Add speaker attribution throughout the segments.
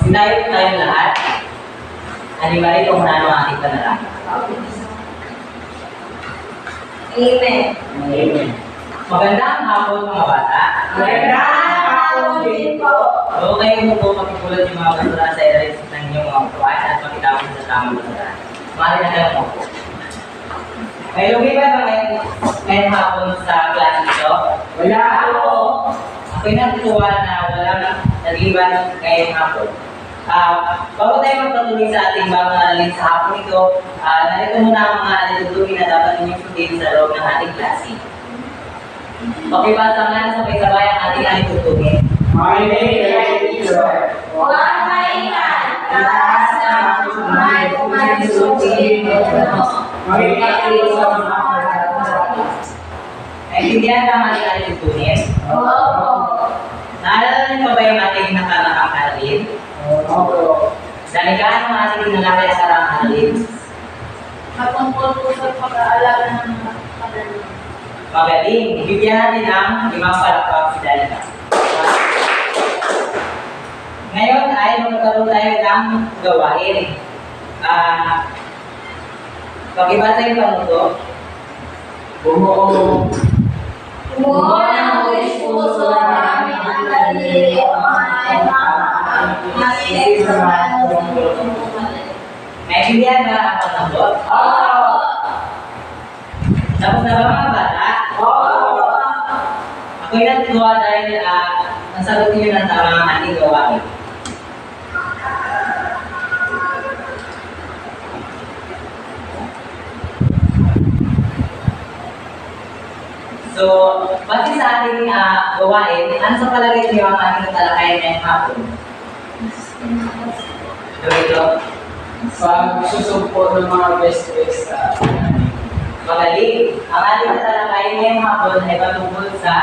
Speaker 1: Sinayot tayong lahat. Halimari kung ano ang ating panalangin.
Speaker 2: Amen.
Speaker 1: Amen. Magandang hapon mga bata.
Speaker 2: Magandang hapon din po.
Speaker 1: So kayo mo po makikulat yung mga basura sa erase ng inyong mga upuan at makitapos sa tamang basura. Mali na lang mo po. May lugi ba ngayong hapon sa klase ito?
Speaker 2: Wala po.
Speaker 1: Ako'y natutuwa na walang nag-iban ngayong hapon. Bago tayo magpatuloy sa ating bagong aralin sa hapon ito, narito muna ang mga alitutuin na dapat ninyong sundin sa loob ng ating klase. Pakibasa nga na sabay-sabay ang ating alitutuin.
Speaker 2: My name is teacher. Huwag maingat. Taas na may kumalisutin mo. Magkakilo sa mga
Speaker 1: Naintindihan ba ang ating alitutuin?
Speaker 2: Opo.
Speaker 1: Naalala niyo ba yung ating nakaraang aralin?
Speaker 2: Opo.
Speaker 1: Dahil gaano ang ating tinalakay sa nakaraang aralin?
Speaker 2: Matungkol po sa pag-aalaga ng mga kanalang.
Speaker 1: Magaling. Bigyan natin ang limang palakpak si Dalika. Ngayon ay magkakaroon tayo ng gawain. Pag-ibasa yung panuto.
Speaker 2: Umuo ng Diyos puso namin ang daliri o ay makinig sa mga
Speaker 1: Naintindihan ba ang panuto?
Speaker 2: Oo.
Speaker 1: Tapos na ba mga bata?
Speaker 2: Oo.
Speaker 1: Ako'y natutuwa dahil nasagot niyo ng tama ang ating gawain. So, base sa ating gawain, ano sa palagay niyo ang ating talakayan ngayong hapon? Ito.
Speaker 2: Pagsusumpo ng mga best-best
Speaker 1: Magaling. Ang ating talakayan ngayong hapon ay patungkol sa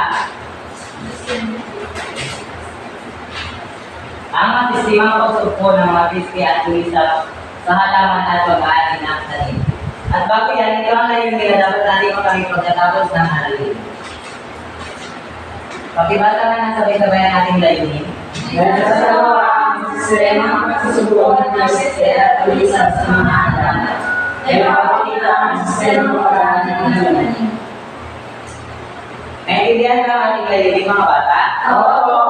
Speaker 1: ang sistemang pagsumpo ng mga piski at tulisap sa halaman at pag-aani ng tanim. At bago yan, ito ang layunin na dapat natin makamit pagkatapos ng aralin. Pakibasa nga ng sabay-sabay ang ating layunin.
Speaker 2: Dahil sa ang sistema ng pagsusubukan ng best at tulisan sa mga halaman, ay mapapakita ang sistema ng pag-aani ng halaman.
Speaker 1: Naintindihan ba ang ating layunin mga bata?
Speaker 2: Oo.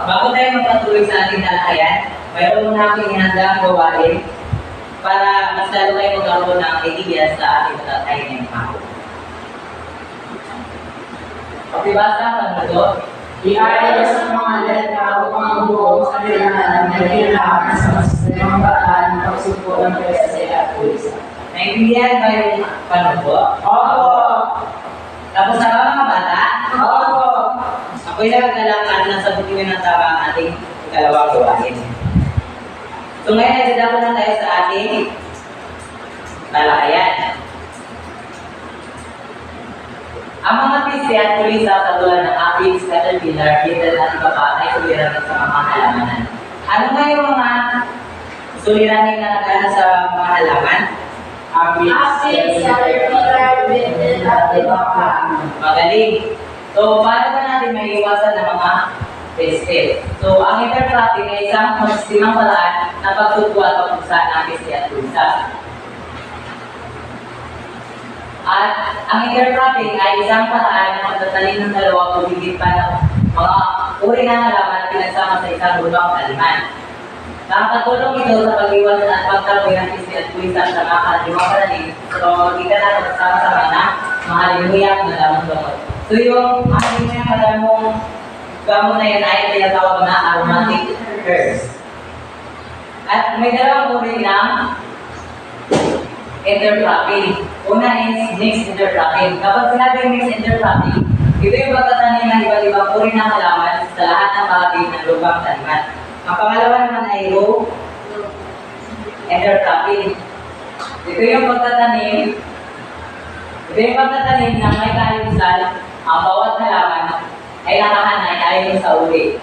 Speaker 1: Bago tayo magpatuloy sa ating talakayan, mayroon muna akong inihanda ang gawain para mas lalo tayo magkaroon ng idea sa ating talakayan ngayong hapon. Pakibasa ang panuto.
Speaker 2: Iayos ang mga letra upang ang buong kanilangan na kailangan sa sistemang paraan ng pagsumpo ng PSA at tulisan.
Speaker 1: Naintindihan ba yung panuto?
Speaker 2: Oo.
Speaker 1: Tapos na ba mga bata?
Speaker 2: Oo.
Speaker 1: Ako'y nagkalakan na sagutin ng tama ang ating ikalawang gawain. So ngayon, nagdadako na tayo sa ating talakayan. Ang mga piste at kulisa katulad ng aphids, caterpillar, beetle at iba pa ay suliranin sa mga halamanan. Ano nga yung mga suliranin na nagana sa mga halaman?
Speaker 2: Aphids, caterpillar, beetle at iba pa.
Speaker 1: Magaling. So, paano ba natin maiiwasan ng mga peste? So, ang intercropping ay isang sistemang paraan na pagtutwa at pagpusa ng peste at kulisa. At ang intercropping ay isang paraan na pagtatanim ng dalawa o higit pa ng mga uri ng halaman na pinagsama sa isang lubang taliman. Nakakatulong ito sa pag-iwasan at pagtaboy ng peste at kulisa sa mga kalimang pananim sa pamamagitan ng pagsama-sama ng mga halimuyak na lamang gamot. So yung halimuyak na lamang gamot na yun ay tinatawag na aromatic herbs. At may dalawang uri ng intercropping. Una is mixed intercropping. Kapag sinabing mixed intercropping, ito yung pagtatanim ng iba't ibang uri ng halaman sa lahat ng bahagi ng lubang taniman. Ang pangalawa naman ay row intercropping. Ito yung pagtatanim ng may kaayusan, ang bawat halaman ay nakahanay ayon sa uri.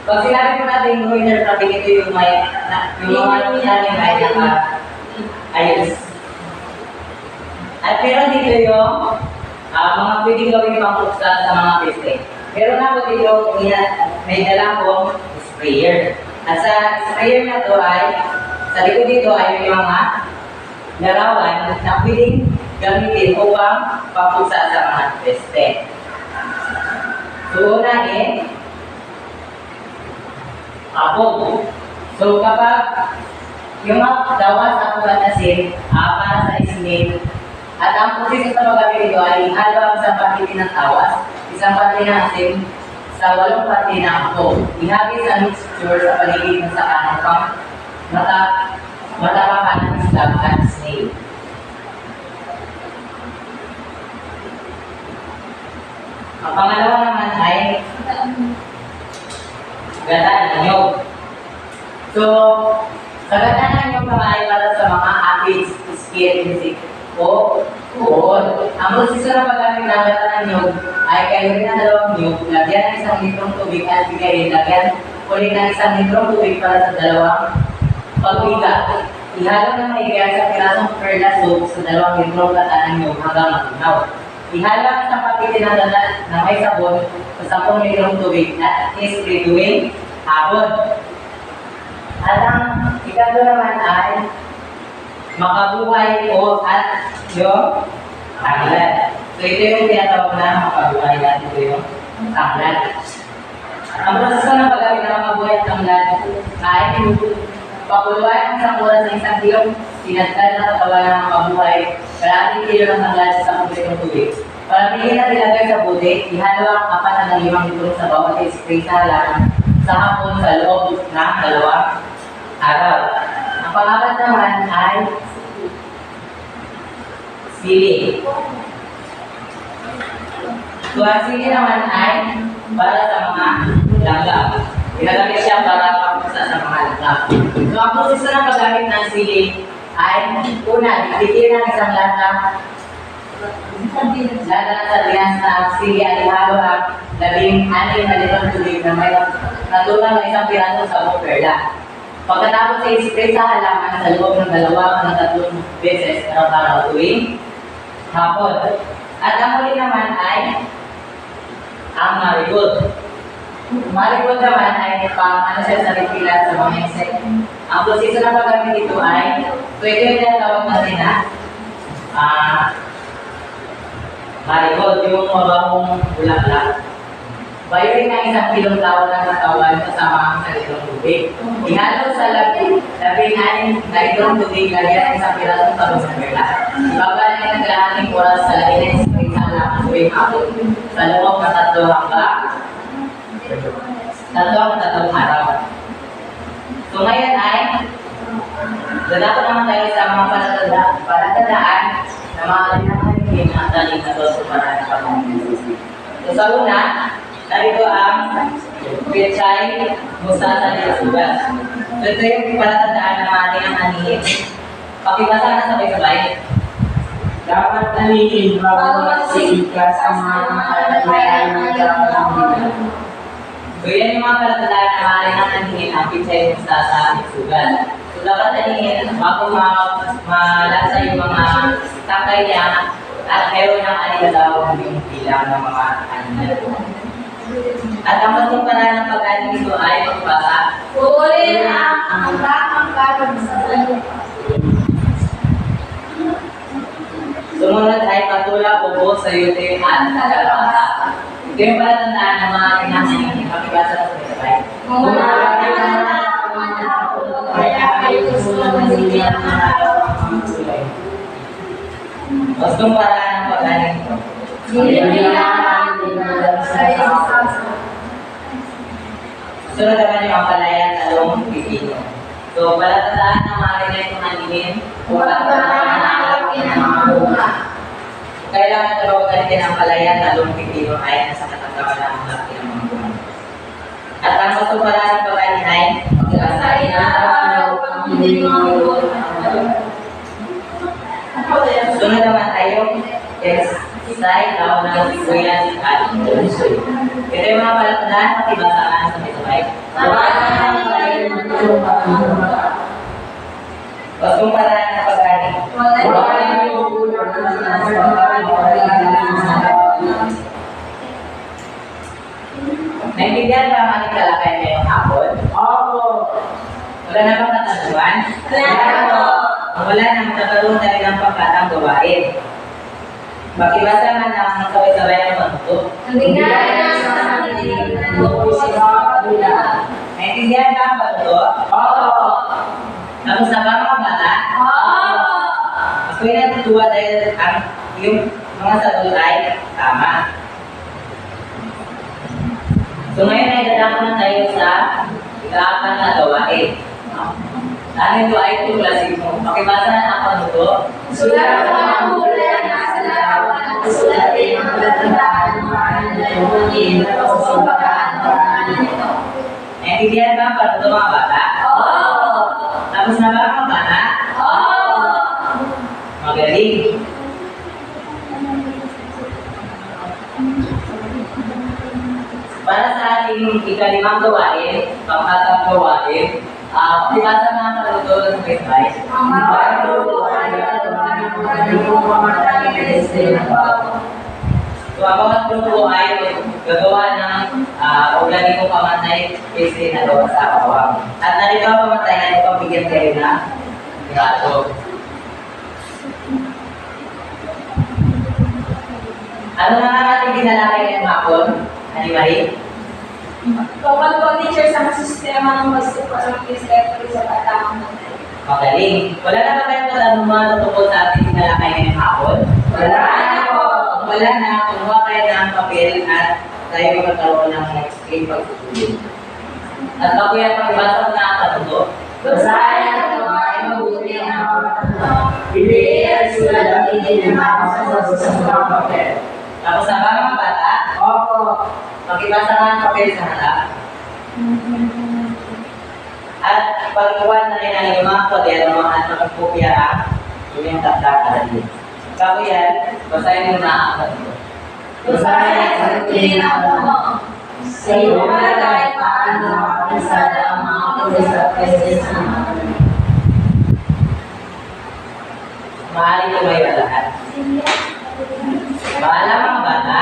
Speaker 1: Pag sinabi po natin row intercropping, ito yung mga tanim ay nakaayos. At meron dito yung mga pwedeng gawin pangpuksa sa mga peste. Meron ako dito, may dala kong sprayer. At sa sprayer na to ay, sa likod dito ay may mga larawan na pwedeng gamitin upang papusa sa mga peste. So, unahin, abog. So, kapag yung mga dawas na pagkatasin para sa ismil, at ang proseso sa paggamit nito ay halo ang isang pakiti ng tawas, isang pakiti ng asin, sa 8 pakiti ng abog. Ihagis ang mixture sa paligid ng sakahan pang matapakan ng islam at snail. Ang pangalawa naman ay gata ng nyog. So, sa gata ng nyog naman ay para sa mga aphids, skin, insect, o uod. Ang proseso ng paggamit ng gata ng nyog ay kayo rin ang 2 nyog, lagyan ng 1 litrong tubig at bigayin, lagyan ulit ng 1 litrong tubig para sa 2 pagbiga. Ihalo ng mahigayan sa pirasong perla soup sa 2 litrong gata ng nyog hanggang matunaw. Ihalo ang isang pakiti ng gata na may sabon sa 10 litrong tubig at i-spray tuwing hapon. At ang ikatlo naman ay makabuhay o at yung tanglad. So ito yung tinatawag na makabuhay at ito yung tanglad. Ang proseso ng paggamit ng makabuhay at tanglad ay pakuluan ang isang oras ng 1 kilong sinadkad na katawan ng makabuhay, kalahating kilo ng tanglad sa 10 litrong tubig. Para piliin na ilagay sa bote, ihalo ang 4 hanggang 5 litrong sabaw at i-spray sa halaman sa hapon sa loob ng 2 araw. Ang pang-apat naman ay sili. So, ang sili naman ay para sa mga langgam. Ginagamit siya para papusa sa mga langgam. So, ang proseso ng paggamit ng sili ay una, dikitin ang isang lata ng sardinas na sili at ihalo ang 16 na litrong tubig na may natulang na 1 pirasong sabong perla. Pagkatapos ay spray sa halaman sa loob ng 2 hanggang 3 beses araw-araw tuwing hapon. At ang huli naman ay ang marigold. Marigold naman ay siya sa refilan sa mga insect. Ang proseso ng paggamit nito ay, so ito yung tinatawag natin na marigold, yung mabahong bulaklak. Bayuin ng 1 kilong tawag ng katawan kasama ang 1 litrong tubig. Ihalo sa 16 na litrong tubig, lagyan ng 1 pirasong sabong na perla. Ibabalik ng kalahating oras sa lagyan ng spray sa halaman tuwing hapon sa loob ng 3 hanggang 3 araw. So ngayon ay dadako naman tayo sa mga palatandaan na mga linahanihin ang taling na to sa paraan ng pagmamahal. So sa una, narito ang pechay musasa ng sugas. So ito yung palatandaan na mga linahanihin. Pakibasa na sabay-sabay.
Speaker 2: Dapat anihin bawat sika sa mga kalatandaan ng kalatandaan.
Speaker 1: So yan yung mga palatandaan na mga linahanihin ang pechay musasa ng sugas. So dapat anihin bago malasa yung mga takay niya at meron ng aniladaw yung bilang ng mga animal. At ang masong panahon ng pag-anin nito ay magbasa.
Speaker 2: Puri ang bakang karong sa lupa.
Speaker 1: Sumunod ay patula, ubo, sayuti, at kalabasa. Ito yung palatandaan ng mga kinahangin. Pakibasa na sa sabay.
Speaker 2: Kaya kayo susunod niya ang tulay.
Speaker 1: Gustong paraan ng pag-anin nito. Sunod naman yung ampalayan, talong, pipino. So, palatandaan ng mga ganitong aninin kung kailangan tabawagan natin ang ampalayan, talong, pipino ay nasa katangawan ng mga laki ng mga buwan. At ang masumpalaan ng pag-anin ay pag-asahin na sunod naman tayo side down ng sibuyas at lusoy. Ito yung mga palatandaan at ibasaan sa may-sabay. Gustong paraan ng pag-anin. Naintindihan ba ang ating talakay ngayong hapon?
Speaker 2: Opo.
Speaker 1: Wala na bang katanungan?
Speaker 2: Wala na po.
Speaker 1: Kung wala na, magkakaroon tayo ng pangkatang gawain. Makibasa nga ng sabay-sabay ang pagtuto.
Speaker 2: Ang bigay na sa amin ng Diyos sa mga kabila.
Speaker 1: Naintindihan ba ang pagtuto?
Speaker 2: Oo.
Speaker 1: Tapos na ba mga bata?
Speaker 2: Oo.
Speaker 1: Ako'y natutuwa dahil ang yung mga sagot ay tama. So ngayon ay dadako na tayo sa ika-apat na gawain. Dahil ito ay tuklasin mo. Makibasa na ang pagtuto.
Speaker 2: Sulat mo ang huli na sa larawan at sulatin ang palatandaan ng mga nalulunin na pagsubagaan ng pangalan nito.
Speaker 1: Naintindihan ba ang pagtuto mga bata?
Speaker 2: Oo.
Speaker 1: Tapos na ba mga bata?
Speaker 2: Oo.
Speaker 1: Magaling. Para sa ating ikalimang gawain, pangkatang gawain, pakibasa na ang pagtuto ng sabay-sabay.
Speaker 2: Ang mapaluto ay gagawa ng mga limong pamatay na ng bago.
Speaker 1: So, ang bawat grupo ay gagawa ng organikong pamatay kasi na gawa sa kawang. At narito ang pamatay na ito pabigyan kayo na gato. Ano na nga natin ginalakay ngayong hapon? Ani Marie?
Speaker 2: Kapag po teacher sa mga sistema ng pagsuporang discovery sa katamang matay.
Speaker 1: Magaling. Wala na ba kayong katanungan tungkol sa ating ginalakay ngayong hapon?
Speaker 2: Wala na po.
Speaker 1: Kung wala na, kumuha kayo ng papel at tayo magkakaroon ng next game pagsusulit. At bago yan, pakibasa mo na ang patuto.
Speaker 2: Basahin at gawain mabuti ang mga tanong. Piliin at sulat ang hindi na makasasagot sa mga papel.
Speaker 1: Tapos na ba mga bata?
Speaker 2: Opo.
Speaker 1: Pakibasa nga ang papel sa harap. At pagkuhan na rin ang iyong mga kwaderno at makapupya ang inyong tatlakaran. Bago yan, basahin mo na ang patuto.
Speaker 2: Basahin at sagutin ang tanong. Sa iyong palagay, paano makakasada ang mga pulis at preses ng mga tanong?
Speaker 1: Maaari tumayo ang lahat. Paalam mga bata.